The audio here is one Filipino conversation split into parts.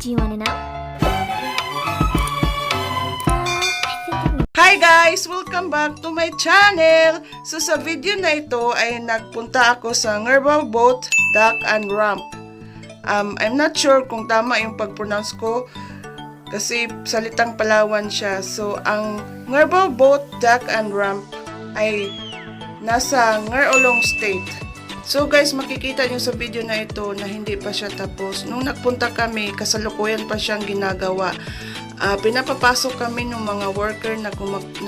Do you want to know? Hi guys! Welcome back to my channel! So sa video na ito ay nagpunta ako sa Ngerbau boat, dock and ramp. I'm not sure kung tama yung pag-pronounce ko kasi salitang Palawan siya. So ang Ngerbau boat, dock and ramp ay nasa Ngarchelong state. So guys, makikita nyo sa video na ito na hindi pa siya tapos. Nung nagpunta kami, kasalukuyan pa siyang ginagawa. Pinapapasok kami ng mga worker na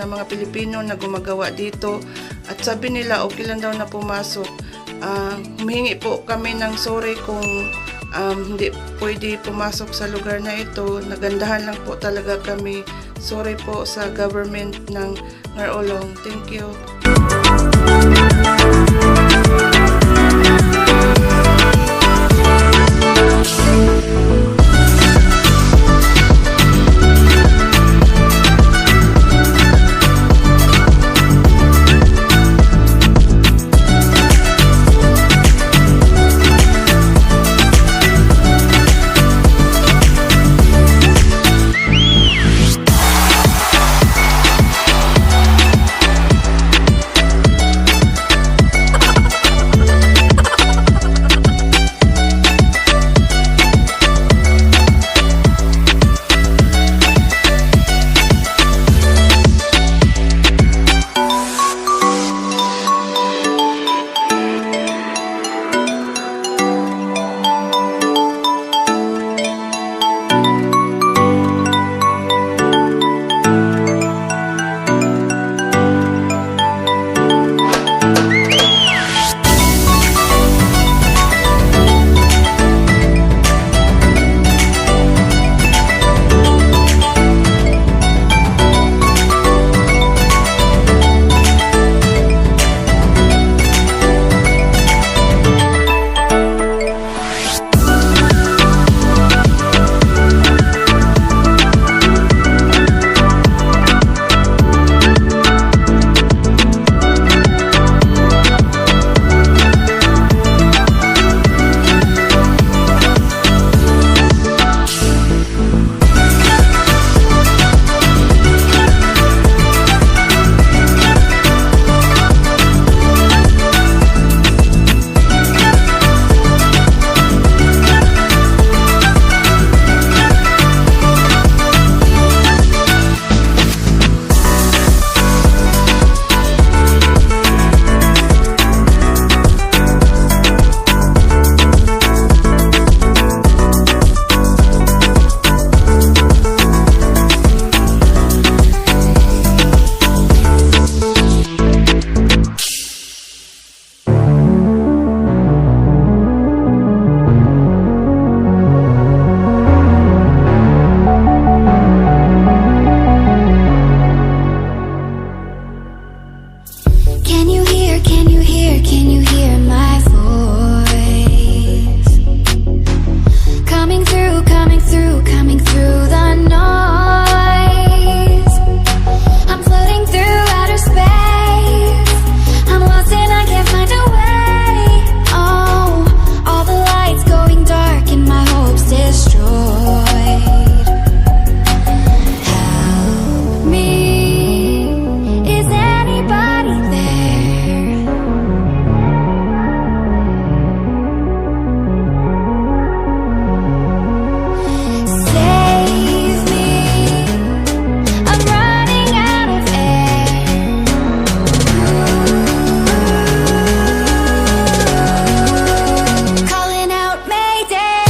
mga Pilipino na gumagawa dito. At sabi nila, okay lang daw na pumasok. Humihingi po kami ng sorry kung hindi pwede pumasok sa lugar na ito. Nagandahan lang po talaga kami. Sorry po sa government ng Ngarchelong. Thank you. Can you hear my voice? Coming through the noise. I'm floating through outer space. I'm lost and I can't find a way. Oh, all the lights going dark and my hopes destroyed. Help me, is anybody there? Save me, I'm running out of air. Calling out Mayday.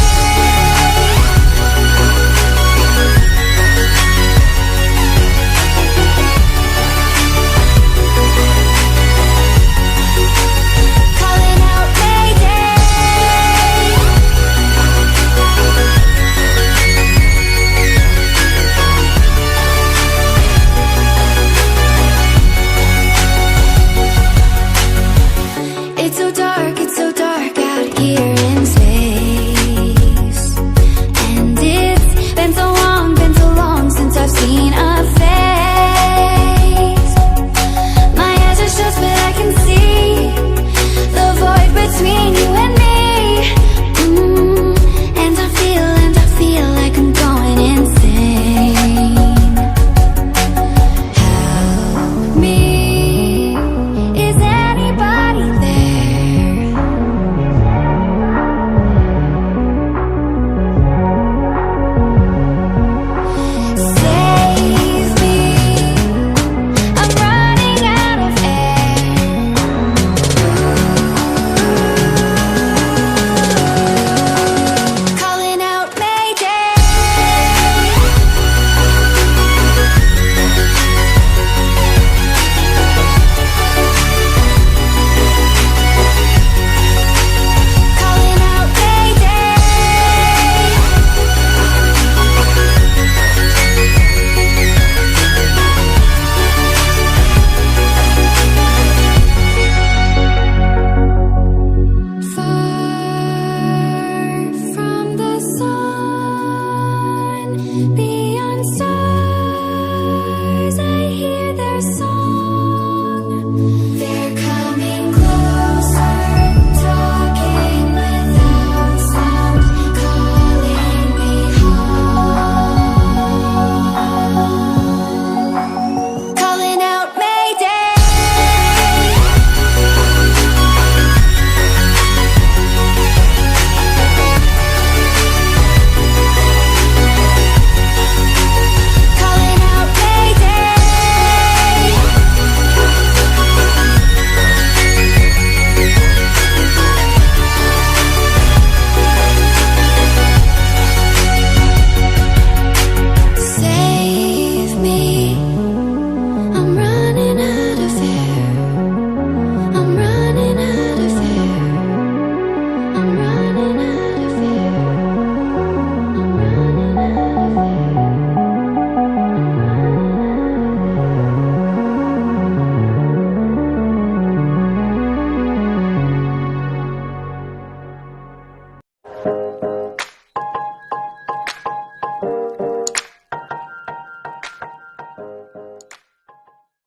Calling out Mayday. It's so dark out here.